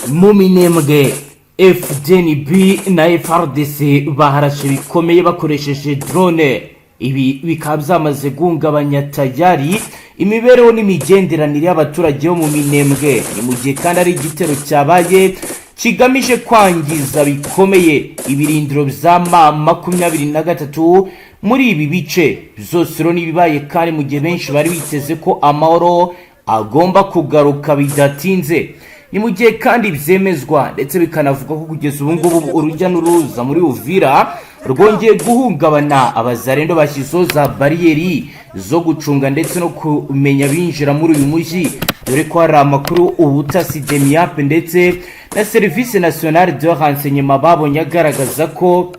mu Minembwe Fdnb na Fardc baharashe bikomeye bakoresheje drone. Ibi bikaba byamaze guhungabanya tayari imibereho n'imigenderanire y'abaturage bo mu Minembwe. Ni mu gihe kandi ari igitero cyabaye kigamije kwangiza bikomeye ibirindiro bya M23 muri ibi bice byose. Rero nibibaye kandi mu gihe benshi bari biteze ko amahoro agomba kugaruka bidatinze. Ni mu gihe kandi byemezwa ndetse bikanavuga ko kugeza ubu ngubu urujya n'uruza muri Uvira rwongeye guhungabana. Abazarendo bashyizeho za bariyeri zo gucunga ndetse no kumenya binjira muri uyu mujyi, dore ko hari amakuru ubutasi demiape ndetse na service nationale de renseignement babonye agaragaza ko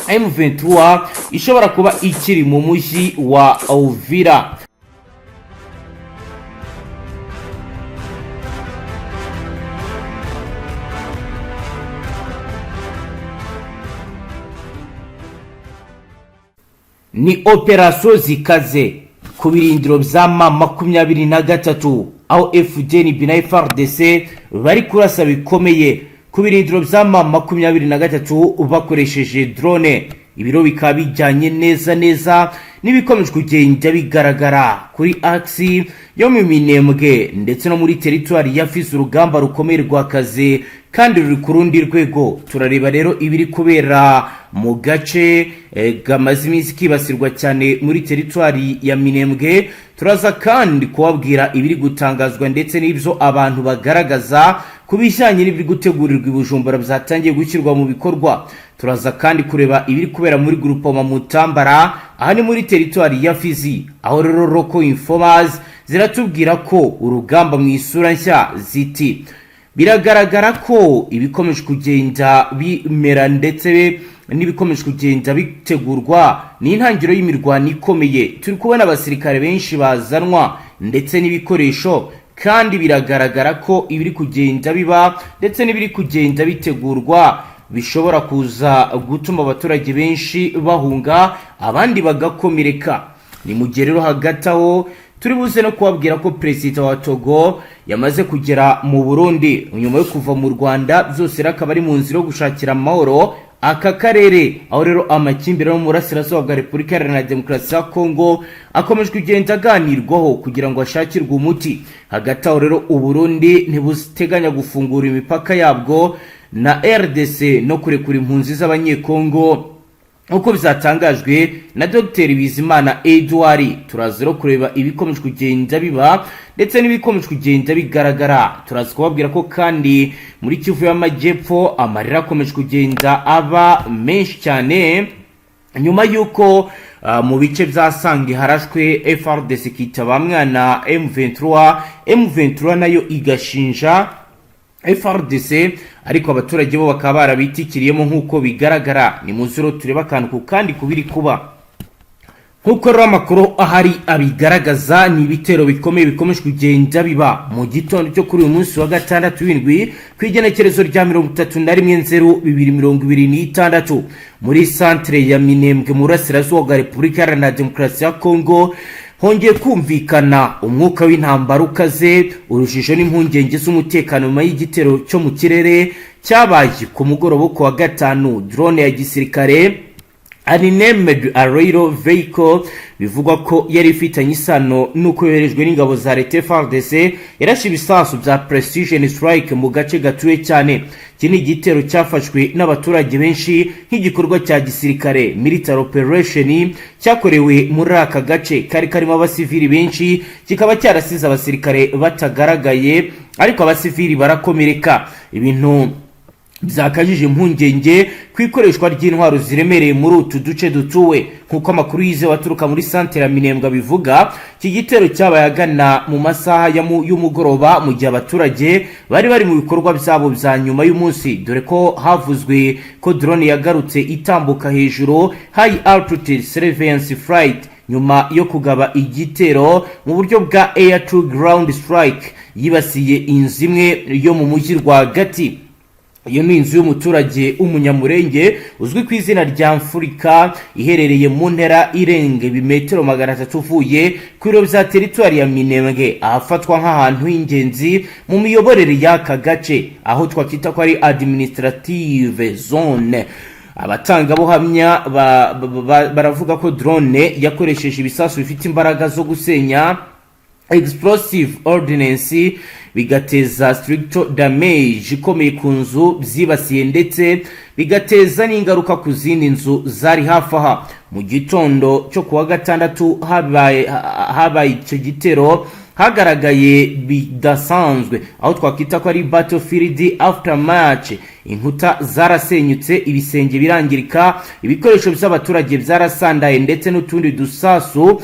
M23 ishobora kuba ikiri mu mujyi wa Uvira. Ni operasiyo zikaze ku birindiro bya M23 aho Fdnb na Fardc bari kurasa bikomeye ku birindiro bya M23 bakoresheje drone. Ibiro bikaba bijyanye neza n'ibikomeje kugenda bigaragara kuri ACTU yo mu Minembwe ndetse no muri territoire ya AVIS. Urugamba rukomeye rwakaze kandi ruri ku rundi rwego. Turareba rero ibiri kubera mu gace gamaze iminsi kibasirwa cyane muri territoire ya Minembwe. Turaza kandi kubabwira ibiri gutangazwa ndetse n'ibyo abantu bagaragaza kubijyanye n'ibiri gutegurirwa i Bujumbura byatangiye gushyirwa mu bikorwa. Turaza kandi kureba ibiri kubera muri groupement Mutambara aha ni muri territoire ya Fizi, aho rero roko informers ziratubwira ko urugamba mu isura nshya ziti biragaragara ko ibikomeje kugenda bimera ndetse n'ibikomeje kugenda bitegurwa n'intangiro y'imirwano ikomeye. Turi kubona abasirikare benshi bazanwa ndetse n'ibikoresho, kandi biragaragara ko ibiri kugenda biba ndetse n'ibiri kugenda bitegurwa bishobora kuza gutuma abaturage benshi bahunga abandi bagakomereka. Ni mu gihe rero hagati aho turi buze no kubabwira ko Perezida wa Togo yamaze kugera mu Burundi nyuma yo kuva mu Rwanda. Byose rakaba ari mu nzira yo gushakira amahoro aka karere, aho rero amakimbirane mu burasirazuba bwa Repubulika Iharanira Demokarasi ya Kongo akomeje kugenda aganirwaho kugira ngo ashakirwe umuti. Hagati aho rero Uburundi ntibuteganya gufungura imipaka yabwo na RDC no kurekura impunzi z'abanyekongo uko bizatangajwe na Dr. Bizimana Edouard. Turaza rero kureba ibikomeje kugenda biba ndetse n'ibikomeje kugenda bigaragara. Turaza kubabwira ko kandi muri Kivu y'Amajyepfo amarira akomeje kugenda aba menshi cyane nyuma yuko mu bice byasange harashwe Fardc kitaba mwana M23 nayo igashinja Fardc, ariko abaturage bo bakaba barabitikiriyemo nk'uko bigaragara. Ni muziro tureba kantu kandi kubiri kuba nk'uko rero amakuru ahari abigaragaza. Ni ibitero bikomeye bikomeje kugenda biba mu gitondo cyo kuri uyu munsi wa gatandatu w'indwi ku igenekerezo rya 31/0/2026 muri centre ya Minembwe mu burasirazuba bwa Repubulika Iharanira Demokarasi ya Kongo. Hongeye kumvikana umwuka w'intambara ukaze, urujijo n'impungenge z'umutekano nyuma y'igitero cyo mu kirere cyabaye ku mugoroba ku wa gatanu. Drone ya gisirikare unnamed aerial vehicle bivugwa ko yari ifitanye isano nuko yoherejwe n'ingabo za leta Fardc yarashe ibisasu bya precision strike mu gace gatuye cyane. Iki ni igitero cyafashwe n'abaturage benshi nk'igikorwa cya gisirikare military operation cyakorewe muri aka gace kari karimo abasivili benshi, kikaba cyarasize abasirikare batagaragaye ariko abasivili barakomereka. Ibintu byakajije impungenge kwikoreshwa ry'intwaro ziremereye muri utu duce dutuwe. Nkuko amakuru yize waturuka muri centre ya Minembwe bivuga, iki gitero cyabaye agana mu masaha y'umugoroba mu gihe abaturage bari mu bikorwa byabo bya nyuma y'umunsi, dore ko havuzwe ko drone yagarutse itambuka hejuru high altitude surveillance flight nyuma yo kugaba igitero mu buryo bwa air to ground strike yibasiye inzu imwe yo mu mujyi rwagati. iyo ni inzu y'umuturage w'umunyamurenge uzwi ku izina rya Mfurika iherereye mu ntera irenga ibimetero 300 uvuye ku biro bya teritwari ya Minembwe, ahafatwa nk'ahantu h'ingenzi mu miyoborere y'aka gace, aho twakita ko ari administrative zone. Abatangabuhamya baravuga ko drone yakoresheje ibisasu bifite imbaraga zo gusenya explosive ordinance bigateza structural damage ikomeye ku nzu byibasiye, ndetse bigateza n'ingaruka ku zindi nzu zari hafi aha. Mu gitondo cyo kuwa gatandatu habaye icyo gitero hagaragaye bidasanzwe, aho twakita ko ari battlefield after match. Inkuta zarasenyutse, ibisenge birangirika, ibikoresho by'abaturage byarasandaye, ndetse n'utundi dusasu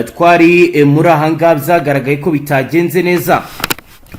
twari muri ahanga byagaragaye ko bitagenze neza.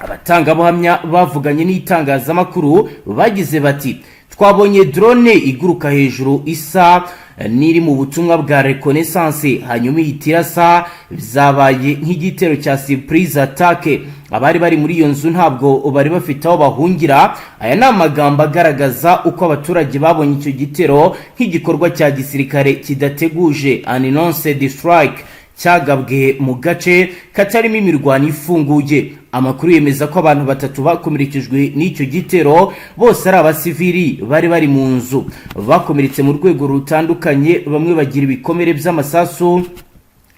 Abatangabuhamya bavuganye n'itangazamakuru bagize bati, twabonye drone iguruka hejuru isa niri mu butumwa bwa reconnaissance, hanyuma ihitirasa byabaye nk'igitero cya surprise attack. Abari bari muri iyo nzu ntabwo bari bafite aho bahungira. Aya ni amagambo agaragaza uko abaturage babonye icyo gitero nk'igikorwa cya gisirikare kidateguje, unannounced strike, cyagabwe mu gace katarimo imirwano ifunguye. Amakuru yemeza ko abantu 3 bakomerekejwe n'icyo gitero, bose ari abasivili bari mu nzu, bakomeretse mu rwego rutandukanye, bamwe bagira ibikomere by'amasasu,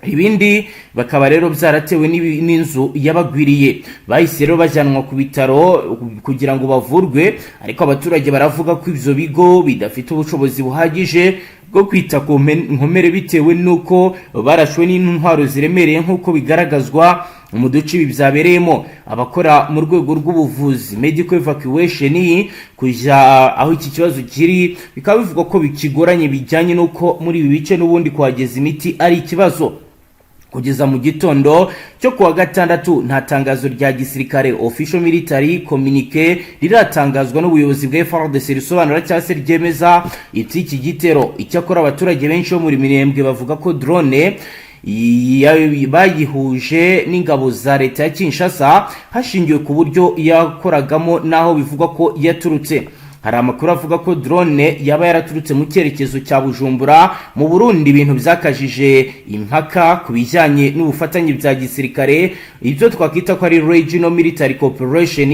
ibindi bakaba rero byaratewe n'inzu yabagwiriye. Bahise rero bajyanwa ku bitaro kugira ngo bavurwe, ariko abaturage baravuga ko ivyo bigo bidafite ubushobozi buhagije bwo kwita ku nkomere bitewe nuko barashwe n'intwaro ziremereye nk'uko bigaragazwa mu duce ibi byabereyemo. Abakora mu rwego rw'ubuvuzi medical evacuation kujya aho iki kibazo kiri, bikaba bivuga ko bikigoranye bijyanye nuko muri ibi bice n'ubundi kuhageza imiti ari ikibazo. Kugeza mu gitondo cyo kuwa gatandatu nta tangazo rya gisirikare official military communique riratangazwa n'ubuyobozi bwa Fardc risobanura cyangwa se ryemeza iki gitero. Icyakora abaturage benshi bo muri Minembwe bavuga ko drone bayihuje n'ingabo za leta ya Kinshasa hashingiwe ku buryo yakoragamo, naho bivugwa ko yaturutse. Hari amakuru avuga ko drone yaba yaraturutse mu cyerekezo cya Bujumbura mu Burundi. Ibintu byakajije impaka ku bijyanye n'ubufatanye bya gisirikare, ibyo twakita ko ari regional military cooperation,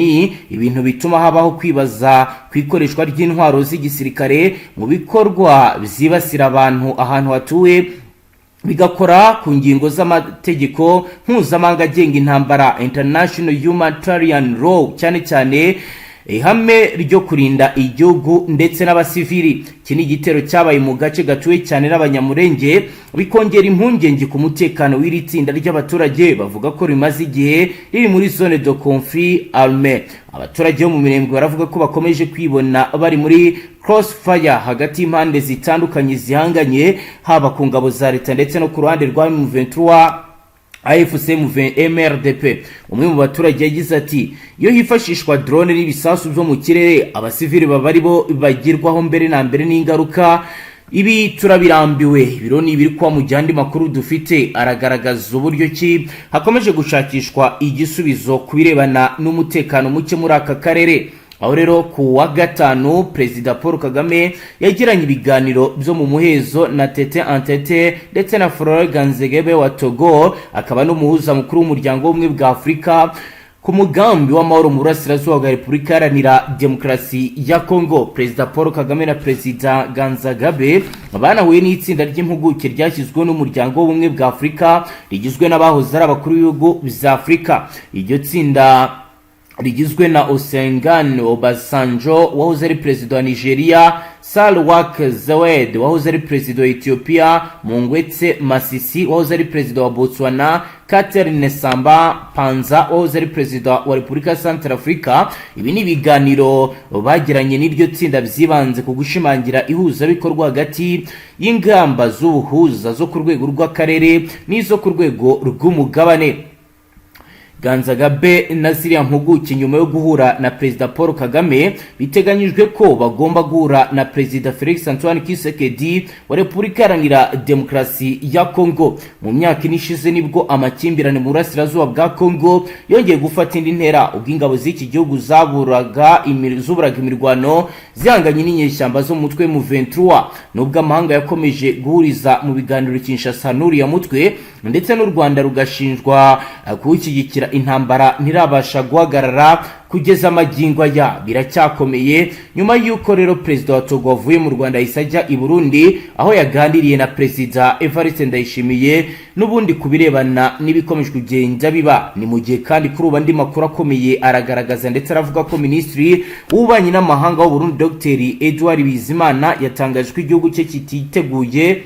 ibintu bituma habaho kwibaza ku ikoreshwa ry'intwaro z'igisirikare mu bikorwa byibasira abantu ahantu hatuwe, bigakora ku ngingo z'amategeko mpuzamahanga agenga intambara, international humanitarian law, cyane cyane ihame ryo kurinda igihugu ndetse n'abasivili. Iki ni igitero cyabaye mu gace gatuwe cyane n'abanyamurenge, bikongera impungenge ku mutekano w'iri tsinda ry'abaturage bavuga ko rimaze igihe riri muri zone de conflit armé. Abaturage bo mu Minembwe baravuga ko bakomeje kwibona bari muri crossfire hagati y'impande zitandukanye zihanganye, haba ku ngabo za leta ndetse no ku ruhande rwa M23 AFC MRDP. Umwe mu baturage yagize ati, iyo hifashishwa drone n'ibisasu byo mu kirere, abasivili baba ari bo bagirwaho mbere na mbere n'ingaruka. Ibi turabirambiwe. Biro ni ibiri kwa mu jyandi makuru dufite aragaragaza uburyo ki hakomeje gushakishwa igisubizo kubirebana n'umutekano muke muri aka karere. Aho rero ku wa gatanu Perezida Paul Kagame yagiranye ibiganiro byo mu muhezo na Tete Antete ndetse na Florent Ganzegebe wa Togo, akaba n'umuhuza mukuru w'umuryango w'ubumwe bwa Afurika ku mugambi w'amahoro mu burasirazuba bwa Repubulika Iharanira Demokarasi ya Kongo. Perezida Paul Kagame na Perezida Ganzagabe banahuye n'itsinda ry'impuguke ryashyizweho n'umuryango w'ubumwe bwa Afurika rigizwe n'abahoze ari abakuru b'ibihugu bya Afurika. Iryo tsinda rigizwe na Osengan Obasanjo wahoze ari perezida wa Nigeria, Salwak Zawed wahoze ari perezida wa Ethiopia, Mongwetse Masisi wahoze ari perezida wa Botswana, Catherine Samba Panza wahoze ari perezida wa Repubulika ya Centrafrica. Ibi ni ibiganiro bagiranye n'iryo tsinda byibanze ku gushimangira ihuza bikorwa hagati y'ingamba z'ubuhuza zo ku rwego rw'akarere n'izo ku rwego rw'umugabane. Ganzagabe na ziriya mpuguke nyuma yo guhura na Perezida Paul Kagame biteganyijwe ko bagomba guhura na Perezida Felix Antoine Tshisekedi wa Repubulika Iharanira Demokarasi ya Kongo. Mu myaka inishize nibwo amakimbirane mu burasirazuba bwa Kongo yongeye gufata indi ntera ubwo ingabo z'iki gihugu zuburaga imirwano zihanganye n'inyeshyamba zo mu mutwe mu 23 nubwo amahanga yakomeje guhuriza mu biganiro Kinshasa n'uriya mutwe ndetse n'u Rwanda rugashinjwa kuwushyigikira intambara ntirabasha guhagarara kugeza amagingo aya biracyakomeye nyuma y'uko rero Perezida wa Togo avuye mu Rwanda isajya i Burundi aho yaganiriye na Perezida Evariste Ndayishimiye n'ubundi kubirebana n'ibikomeje kugenda biba. Ni mu gihe kandi kuri ubandi makuru akomeye aragaragaza ndetse aravuga ko Minisitiri w'Ububanyi n'Amahanga w'u Burundi Dr Edouard Bizimana yatangaje ko igihugu cye kititeguye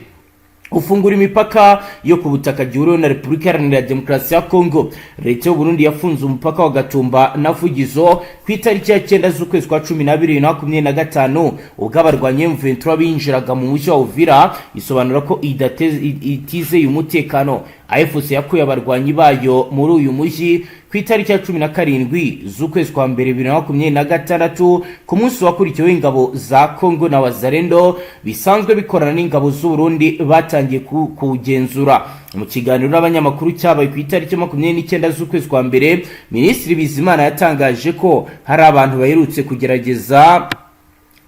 ufungura imipaka yo ku butaka giuriwe na Repubulika Iharanira Demokarasi ya Kongo. Leta y'u Burundi yafunze umupaka wa Gatumba na Vugizo ku itariki ya 9 z'ukwezi kwa 12 2025 ubwo abarwanya M23 binjiraga mu mujyi wa Uvira isobanura ko itizeye umutekano. AFC yakuye abarwanyi bayo muri uyu mujyi ku itariki ya 17 z'ukwezi kwa 2026 ku munsi wakurikiyeho ingabo za Kongo na Wazalendo bisanzwe bikorana n'ingabo z'u Burundi batangiye kugenzura. Mu kiganiro n'abanyamakuru cyabaye ku itariki 29 z'ukwezi kwa 1 Minisitiri Bizimana yatangaje ko hari abantu baherutse kugerageza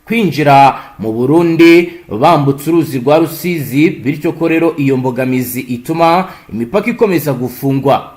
kwinjira mu Burundi bambutse uruzi rwa Rusizi bityo ko rero iyo mbogamizi ituma imipaka ikomeza gufungwa.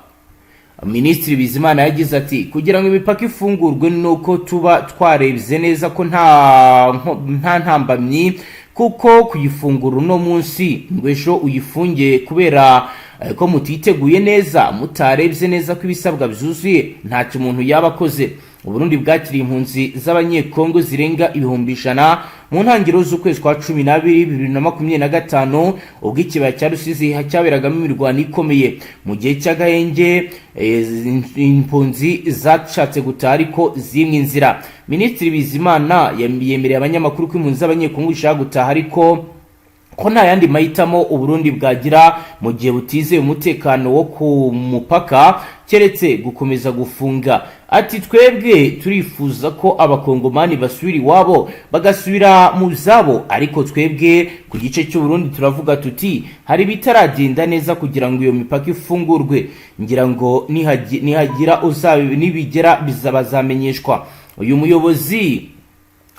Minisitiri Bizimana yagize ati kugira ngo imipaka ifungurwe nuko tuba twarebye neza ko nta ntambamyi kuko kuyifungura no munsi ngwesho uyifunge kubera ko mutiteguye neza mutarebye neza ko ibisabwa byuzuye ntacyo umuntu yaba akoze. Uburundi bwakiriye impunzi z'abanyekongo zirenga 100,000 mu ntangiriro z'ukwezi kwa 12 2025 ubwo ikibaya cya Rusizi cyaberagamo imirwano ikomeye. Mu gihe cy'agahenge impunzi zashatse gutaha ariko zimwe inzira. Minisitiri Bizimana yemereye abanyamakuru ko impunzi z'abanyekongo zishaka gutaha ariko ko nta yandi mahitamo Uburundi bwagira mu gihe butizeye umutekano wo ku mupaka keretse gukomeza gufunga. Ati twebwe turifuza ko abakongomani basubira iwabo bagasubira mu zabo ariko twebwe ku gice cy'u Burundi turavuga tuti hari bitaragenda neza kugira ngo iyo mipaka ifungurwe. Ngira ngo nihagira nibigera bizabazamenyeshwa. Uyu muyobozi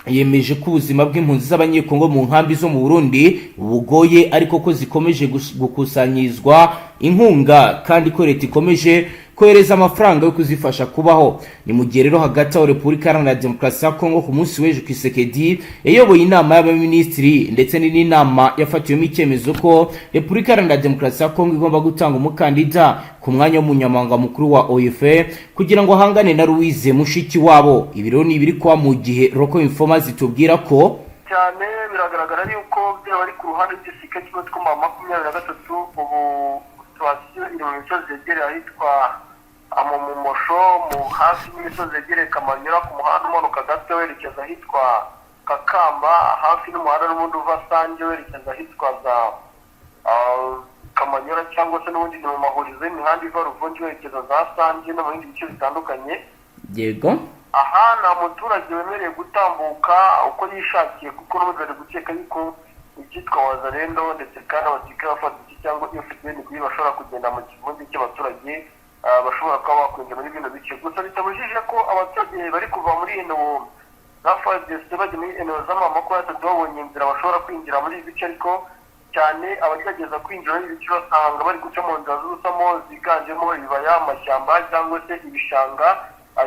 yemeje ko ubuzima bw'impunzi z'abanyekongo mu nkambi zo mu Burundi bugoye ariko ko zikomeje gukusanyizwa inkunga kandi ko leta ikomeje kohereza amafaranga yo kuzifasha kubaho. Ni mu gihe rero hagati aho Repubulika Iharanira Demokarasi ya Kongo ku munsi w'ejo Tshisekedi yayoboye inama y'abaminisitiri ndetse n'inama yafatiwemo icyemezo ko Repubulika Iharanira Demokarasi ya Kongo igomba gutanga umukandida ku mwanya w'umunyamabanga mukuru wa OEF kugira ngo ahangane na Louise Mushikiwabo. Ibiro ni ibiri kwa mu gihe Roko Informa zitubwira ko cyane biragaragara yuko byaba ari ku ruhande rw'isika cy'u Rwanda 23 ubu twasiyo iri mu misozi yegereye ahitwa Amomosho mu hafi y'imisozi yegereye Kamanyura ku muhanda umanuka gato werekeza ahitwa Kakamba hafi n'umuhanda n'ubundi uva Sange werekeza ahitwa za Kamanyura cyangwa se n'ubundi mu mahurizo y'imihanda iva Ruvungi werekeza za Sange no mu bindi bice bitandukanye. Yego aha nta muturage wemereye gutambuka uko yishakiye kuko n'ubundi bari gukeka yuko icyitwa Wazalendo ndetse kandi abasirikare ba Fardc cyangwa Fdnb bashobora kugenda mu kivundi cy'abaturage bashobora kuba bakwinjira muri bino bice. Gusa bitabujije ko abaturage bari kuva muri ino za Fardc bajya muri ino z'amamakuru babonye inzira bashobora kwinjira muri ibi bice ariko cyane abagerageza kwinjira muri ibi bice basanga bari guca mu nzira z'ubusamo ziganjemo ibibaya amashyamba cyangwa se ibishanga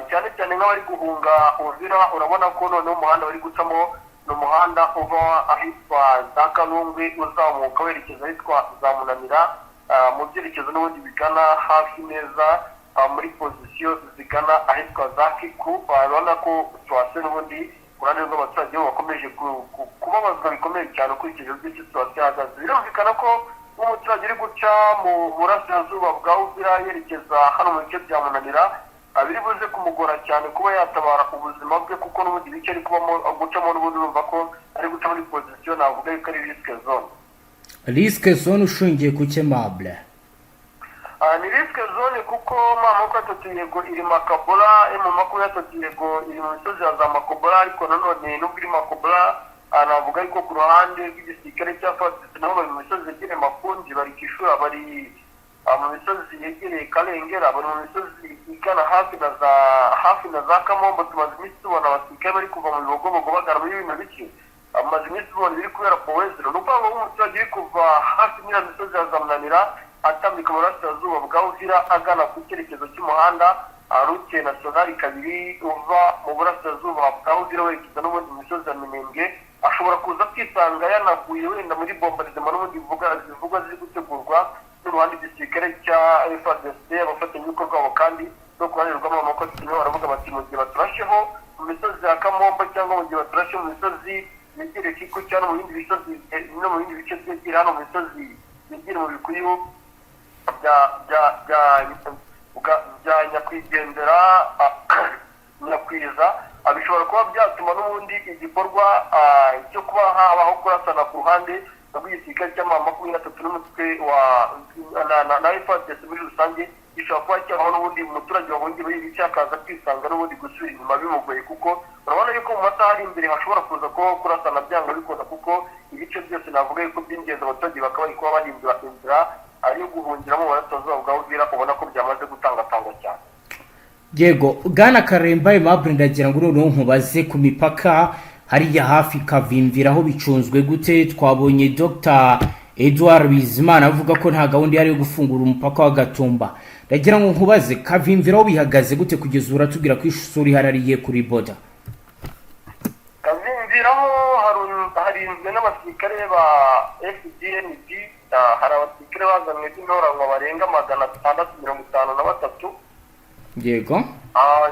cyane cyane nk'abari guhunga Uvira urabona ko noneho umuhanda bari gucamo n'umuhanda uva ahitwa za Kalungwe uzamuka werekeza ahitwa za Munanira mu byerekezo n'ubundi bigana hafi neza muri pozisiyo zigana ahitwa za Kiku. Urabona ko situasiyo n'ubundi uruhande rw'abaturage bakomeje kubabazwa bikomeye cyane ukurikije uburyo situasiyo ihagaze. Birumvikana ko nk'umuturage uri guca mu burasirazuba bwa Uvira yerekeza hano mu bice bya Munanira abiri buze kumugora cyane kuba yatabara ubuzima bwe kuko n'ubundi bice ari kubamo gucamo n'ubundi urumva ko ari guca muri pozisiyo navuga yuko ari risque zone. Risque zone ushingiye ku kemable ni risque zone kuko mama ko atotiyego iri Makobora mu makuru yatotiyego iri mu misozi ya za Makobora ariko nanone nubwo iri Makobora anavuga ariko ku ruhande rw'igisirikare cya Fardc nabo bari mu misozi yegereye Makunji bari kishura bari mu misozi yegereye Karengera bari mu misozi igana hafi na za Kamombo tumaze iminsi tubona abasirikare bari kuva mu bibogobogo bagana muri bino bice amaze iminsi tubona biri kubera ku Wezero n'upango w'umuturage uri kuva hafi n'iriya misozi ya Zamunanira atambika mu burasirazuba bwa Uvira agana ku cyerekezo cy'umuhanda route nationale kabiri uva mu burasirazuba bwa Uvira werekeza n'ubundi mu misozi ya Minembwe ashobora kuza kwisanga yanaguye wenda muri bombardement n'ubundi zivugwa ziri gutegurwa n'uruhande igisirikare cya Fardc abafatanyabikorwa babo kandi no ku ruhande rw'amamoko kimwe baravuga bati mu gihe baturasheho mu misozi ya Kamombo cyangwa mu gihe baturashe mu misozi yegereye Kiko cyangwa mu bindi bisozi no mu bindi bice byegera hano mu misozi yegereye mu bikuyu bya nyakwigendera nyakwiza bishobora kuba byatuma n'ubundi igikorwa cyo kuba habaho kurasana ku ruhande rw'igisirikare cy'amakumyabiri n'umutwe na Fardc muri rusange gishobora kuba cyabaho n'ubundi umuturage wahungiye muri ibi bice akaza kwisanga n'ubundi gusubira inyuma bimugoye kuko urabona yuko mu masaha ari imbere hashobora kuza kubaho kurasana byanga bikunda kuko ibice byose navuga yuko by'ingenzi abaturage bakaba bari kuba bahindura inzira ariyo guhungiramo burasirazuba bwa Uvira ubona ko byamaze gutangatangwa cyane. Yego Bwana Karemba Aimable ndagira ngo noneho nkubaze ku mipaka hariya hafi Kavimvira aho bicunzwe gute twabonye Dr Edouard Bizimana avuga ko nta gahunda yari yo gufungura umupaka wa Gatumba ndagira ngo nkubaze Kavimvira aho bihagaze gute kugeza uratubwira ko ishuri harariye kuri border Kavimvira aho harinzwe n'abasirikare ba Fdnb hari abasirikare bazanwe by'intoranywa barenga 653. Yego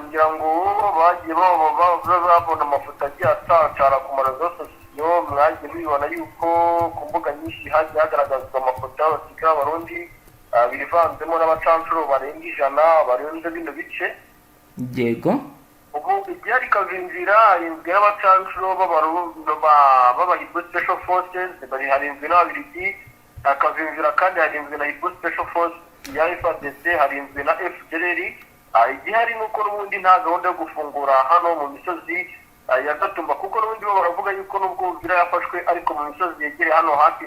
ngira ngo bagiye babona amafoto agiye atacara ku marezo sosiyo mwagiye mubibona yuko ku mbuga nyinshi hagiye hagaragazwa amafoto y'abasirikare b'abarundi bivanzemo n'abacancuro barenga 100 barenze bino bice. Yego ubu igihe ari Kavimvira harinzwe n'abacancuro b'abahibwe special forces bari harinzwe n'ababirigi Kavimvira kandi harinzwe na hibwe special force ya Fdc harinzwe na FDLR. Igihari nuko n'ubundi nta gahunda yo gufungura hano mu misozi ya Gatumba kuko n'ubundi bo baravuga yuko nubwo Uvira yafashwe ariko mu misozi yegereye hano hafi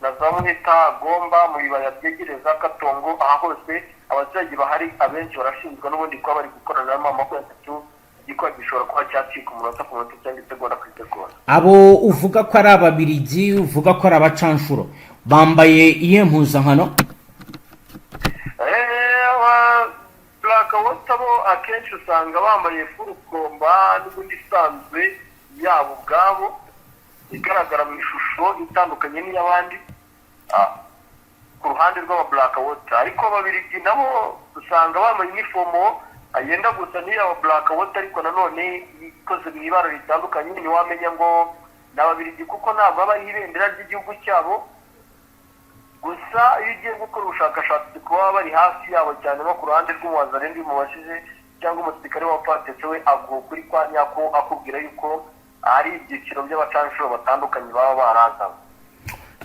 na za Muheta Gomba mu bibaya byegereza Katongo aha hose abaturage bahari abenshi barashinzwe n'ubundi kuba bari gukorana n'amamoko atatu igikwa gishobora kuba cyacika umunota ku munota cyangwa isegonda ku isegonda. Abo uvuga ko ari ababirigi uvuga ko ari abacanshuro bambaye iye mpuzankano Bo akenshi usanga bambaye furukomba n'ubundi isanzwe yabo ubwabo igaragara mu ishusho itandukanye n'iy'abandi ku ruhande rw'aba ariko ababirigi nabo usanga bambaye inifomo yenda gusa n'iy'aba ariko nanone ikoze mu ibara ritandukanye ntiwamenya ngo ni ababirigi kuko ntabwo aba ari ibendera ry'igihugu cyabo gusa iyo ugiye gukora ubushakashatsi kuba bari hafi yabo cyane no ku ruhande rw'umuwazarindi mubashije cyangwa umusirikare wa Fardc we aguha kuri kwa nyako akubwira yuko ari ibyiciro by'abacanshuro batandukanye baba barazana.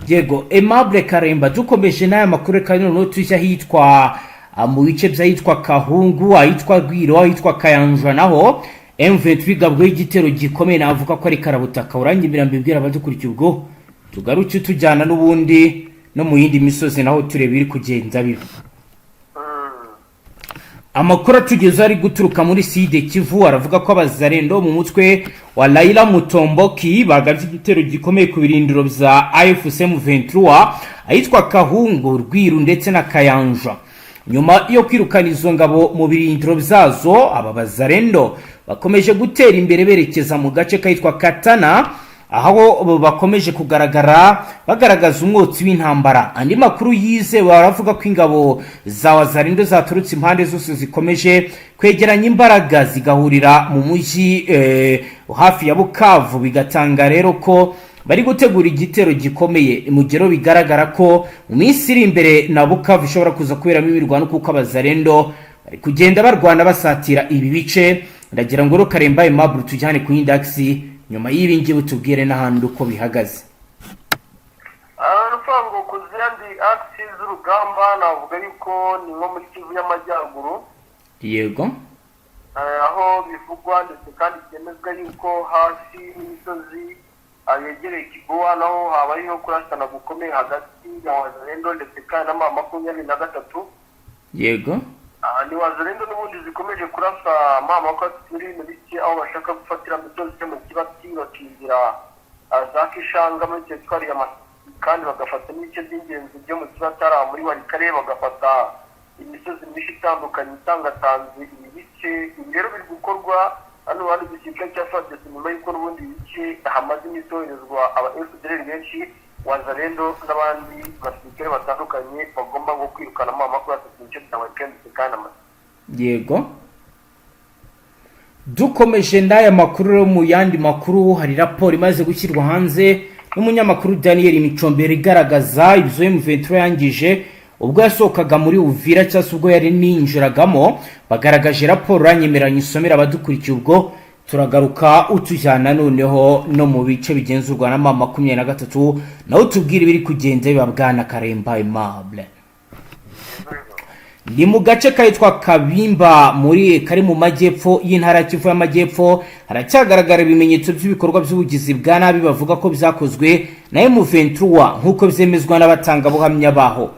Yego Aimable Karemba dukomeje n'aya makuru kandi noneho tujya hitwa mu bice by'ahitwa Kahungu ahitwa Rwiro ahitwa Kayanja naho M23 gabwe igitero gikomeye navuga ko ari karabutaka urangimira mbibwira abadukurikiye ubwo tugaruke tujyana n'ubundi no mu yindi misozi naho turebe iri kugenda biba. Amakuru atugeze ari guturuka muri Side Kivu aravuga ko abazarendo mu mutwe wa Laila Mutomboki bagavye igitero gikomeye ku birindiro bya AFC M23 ahitwa Kahungu Rwiru ndetse na Kayanja. Nyuma yo kwirukana izo ngabo mu birindiro byazo aba bazarendo bakomeje gutera imbere berekeza mu gace kahitwa Katana aho bakomeje bagaragaza umwotsi w'intambara. Andi makuru yize baravuga ko ingabo za wazarendo zaturutse impande zose zikomeje kwegeranya imbaraga zigahurira mu mujyi hafi ya Bukavu bigatanga rero ko bari gutegura igitero gikomeye mugero bigaragara ko mu minsi iri imbere na Bukavu ishobora kuza kuberamo imirwano kuko abazarendo bari kugenda barwana basatira ibi bice. Ndagira ngo Karemba Aimable tujyane ku index nyuma y'ibingi butubwire n'ahandi uko bihagaze. rusango ku zindi akisi z'urugamba navuga yuko ni nko muri Kivu y'Amajyaruguru. Yego. Aho bivugwa ndetse kandi byemezwa yuko hasi y'imisozi yegereye Kibuwa naho habayeho kurasana gukomeye hagati ya Wazalendo ndetse kandi na M23. Yego. Ni Wazalendo n'ubundi zikomeje kurasa M23 mu bice aho bashaka gufatira imisozi yo mu Kibati bakingira za Kishanga muri teritwari ya Masisi kandi bagafata n'ibice by'ingenzi byo mu Kibatara muri Warikare bagafata imisozi myinshi itandukanye itangatanze ibi bice. Rero biri gukorwa hano hari igisirikare cya Fardc nyuma y'uko n'ubundi bice hamaze imitoherezwa aba FDLR benshi Wazalendo n'abandi basirikare batandukanye bagomba ngo kwirukana amakuru atatu bice bya Warikare kandi Yego. Dukomeje ndaya makuru mu yandi makuru, hari raporo imaze gushyirwa hanze n'umunyamakuru Daniel Micombero igaragaza ibyo M23 yangije ubwo yasohokaga muri Uvira cyangwa ubwo yari ninjiragamo. Bagaragaje raporo ranyemeranye isomera abadukurikiye, ubwo turagaruka utujyana noneho no mu bice bigenzurwa na M23 naho tubwire biri kugenda bibabwana Karemba Aimable. Ni mu gace kayitwa Kabimba muri kari mu majyepfo y'intara Kivu y'Amajyepfo haracyagaragara ibimenyetso by'ibikorwa by'ubugizi bwa nabi bavuga ko byakozwe na M23 nkuko byemezwa n'abatangabuhamya baho.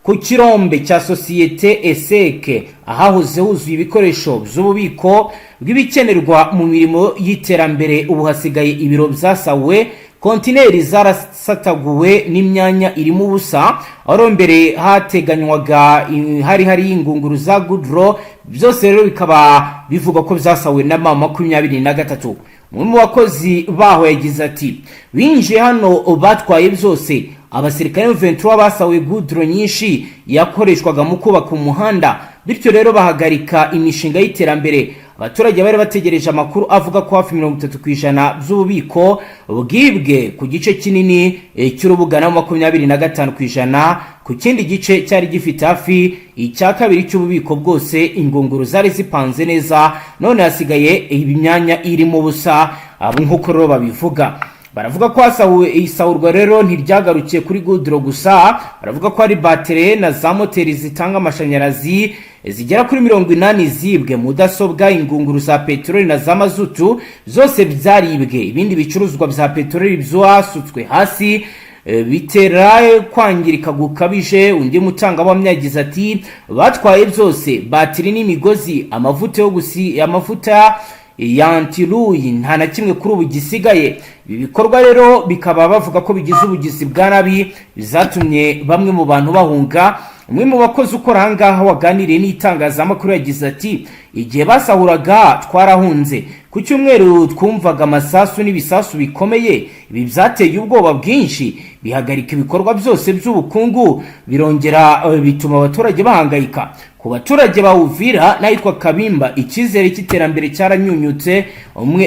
Ku kirombe cya sosiyete Eseke ahahoze huzuye ibikoresho by'ububiko bw'ibikenerwa mu mirimo y'iterambere, ubu hasigaye ibiro byasawe, kontineri zarasataguwe n'imyanya irimo ubusa, aho mbere hateganywaga hari ingunguru za Goudron. Byose rero bikaba bivuga ko byasawe na M23. Umwe mu bakozi baho yagize ati binjiye hano batwaye byose. Abasirikare M23 basawe Goudron nyinshi yakoreshwaga mu kubaka umuhanda, bityo rero bahagarika imishinga y'iterambere. Abaturage bari bategereje amakuru avuga ko hafi 30% by'ububiko bwibwe ku gice kinini cy'urubuga na 25% ku kindi gice cyari gifite hafi icya kabiri cy'ububiko bwose. Ingunguru zari zipanze neza, none hasigaye imyanya irimo ubusa. Abo nkuko rero babivuga, baravuga ko isahurwa rero ntiryagarukiye kuri Goudron gusa. Baravuga ko ari batterie na za moteri zitanga amashanyarazi zigera kuri 80 zibwe, mudasobwa, ingunguru za petroli na za mazutu zose byaribwe. Ibindi bicuruzwa bya petroli byasutswe hasi bitera kwangirika gukabije. Undi mutangabuhamya yagize ati batwaye byose, batiri n'imigozi, amavuta ya antiluyi, nta na kimwe kuri ubu gisigaye. Ibi bikorwa rero bikaba bavuga ko bigize ubugizi bwa nabi bizatumye bamwe mu bantu bahunga. Umwe mu bakozi ukora ahangaha waganiriye n'itangazamakuru yagize ati igihe basahuraga twarahunze, ku cyumweru twumvaga amasasu n'ibisasu bikomeye. Ibi byateye ubwoba bwinshi, bihagarika ibikorwa byose by'ubukungu, birongera bituma abaturage bahangayika. Ku baturage ba Uvira n'ahitwa Kabimba icyizere cy'iterambere cyaranyunyutse.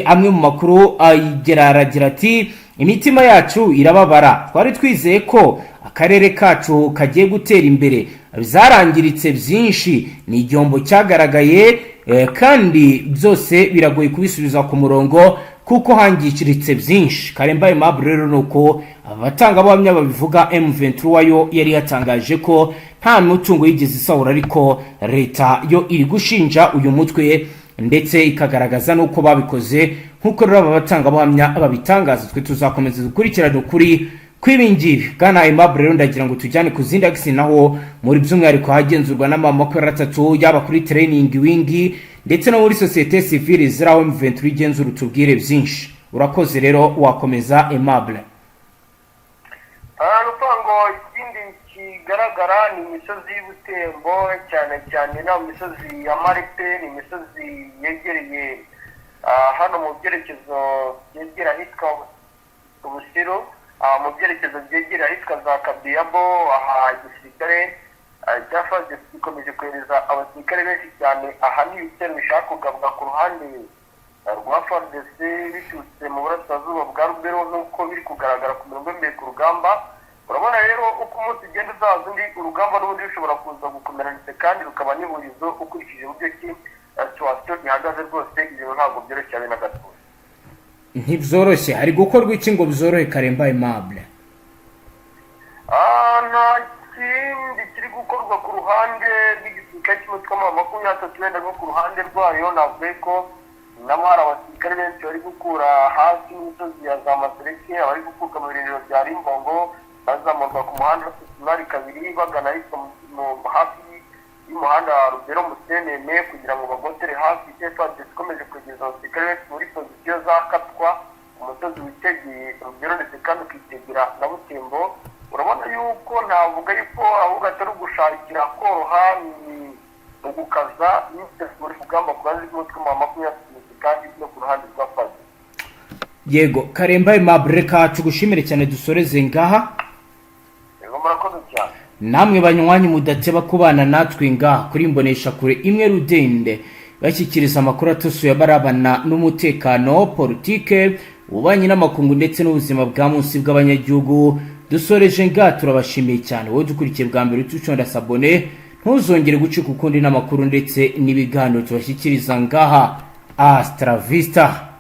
Amwe mu makuru aragira ati imitima yacu irababara, twari twizeye ko akarere kacu kagiye gutera imbere, byarangiritse byinshi, ni igihombo cyagaragaye kandi byose biragoye kubisubiza ku murongo kuko hangikiritse byinshi. Karemba Aimable rero nuko abatangabuhamya babivuga. M23 yo yari yatangaje ko nta mutungo yigeze isahura, ariko leta yo iri gushinja uyu mutwe ndetse ikagaragaza nuko babikoze nkuko rero abatangabuhamya babitangaza. Twe tuzakomeza dukurikirana ukuri kwibingibi. Bwana Aimable rero ndagira ngo tujyane ku zindi agisi, naho muri by'umwihariko hagenzurwa na M23 yaba kuri training wing ndetse no muri societe civile ziraho M23 igenzura. Utubwire byinshi. Urakoze rero, wakomeza Aimable. Rupango ikindi kigaragara ni imisozi y'Ubutembo, cyane cyane na imisozi ya Marite, ni imisozi yegereye hano mu byerekezo byegera ahitwa Ubusiro, mu byerekezo byegera ahitwa za Kabiyabo. Aha igisirikare cya Fardc gikomeje kohereza abasirikare benshi cyane. Aha ni ibitero bishaka kugabwa ku ruhande rwa Fardc biturutse mu burasirazuba bwa Rubero nk'uko biri kugaragara ku mirongo imbere ku rugamba. Urabona rero uko umunsi ugenda uzaza undi, urugamba n'ubundi rushobora kuza gukomera ndetse kandi rukaba n'ihurizo ukurikije uburyo ki situation ihagaze. Rwose ibintu ntabwo byoroshye habe na gato. Ntibyoroshye, hari gukorwa iki ngo byorohe Karemba Aimable? M23 wenda nko ku ruhande rwayo navuye ko nabo hari abasirikare benshi bari gukura hasi n'imisozi ya za Masereke, abari gukurwa mu birindiro bya Rimbongo bazamurwa ku muhanda wa kabiri bagana hafi y'umuhanda wa Rugero Musenene kugira ngo bagotere hafi Fdnb ikomeje kugeza abasirikare benshi muri pozisiyo za Katwa umusozi witegeye Rugero ndetse kandi ukitegera na Butembo. Urabona yuko ntavuga yuko ahubwo atari ugushakira koroha ni ugukaza muri kugamba kubaza umutwe wa makumyabiri kandi no ku ruhande rwa Fardc. Yego Karemba Aimable reka tugushimire cyane dusoreze ngaha. Yego murakoze cyane. Namwe banywanyi mudateba kubana natwe ngaha kuri Mbonesha Kure imwe Rudende bashyikiriza amakuru atusuye barabana n'umutekano, politique, ububanyi n'amakungu ndetse n'ubuzima bwa munsi bw'abanyagihugu. Dusoreje ngaha turabashimiye cyane wowe dukurikiye bwa mbere tuconda sabone, ntuzongere gucika ukundi n'amakuru ndetse n'ibiganiro tubashyikiriza ngaha. Astra Vista.